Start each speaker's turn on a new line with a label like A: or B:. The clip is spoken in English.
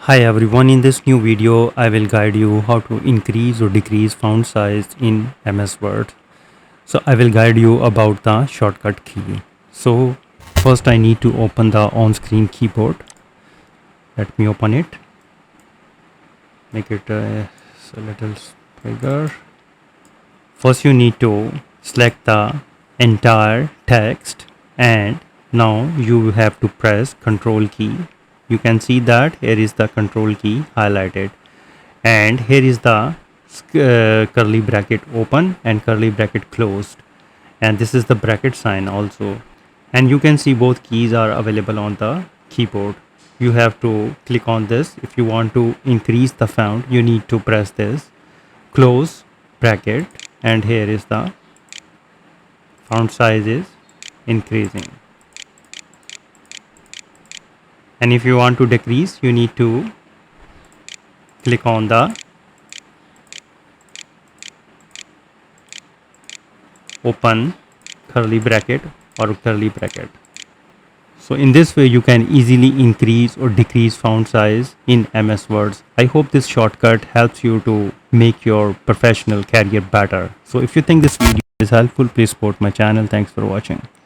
A: Hi everyone, in this new video I will guide you how to increase or decrease font size in MS Word. So I will guide you about the shortcut key. So first I need to open the on-screen keyboard. Let me open it. Make it a little bigger. First you need to select the entire text and now you have to press Control key. You can see that here is the Control key highlighted. And here is the curly bracket open and curly bracket closed, and this is the bracket sign also, and you can see both keys are available on the keyboard. You have to click on this. If you want to increase the font, you need to press this close bracket, and here is the font size is increasing. And if you want to decrease, you need to click on the open curly bracket or curly bracket. So in this way you can easily increase or decrease font size in MS Words. I hope this shortcut helps you to make your professional career better. So if you think this video is helpful, please support my channel. Thanks for watching.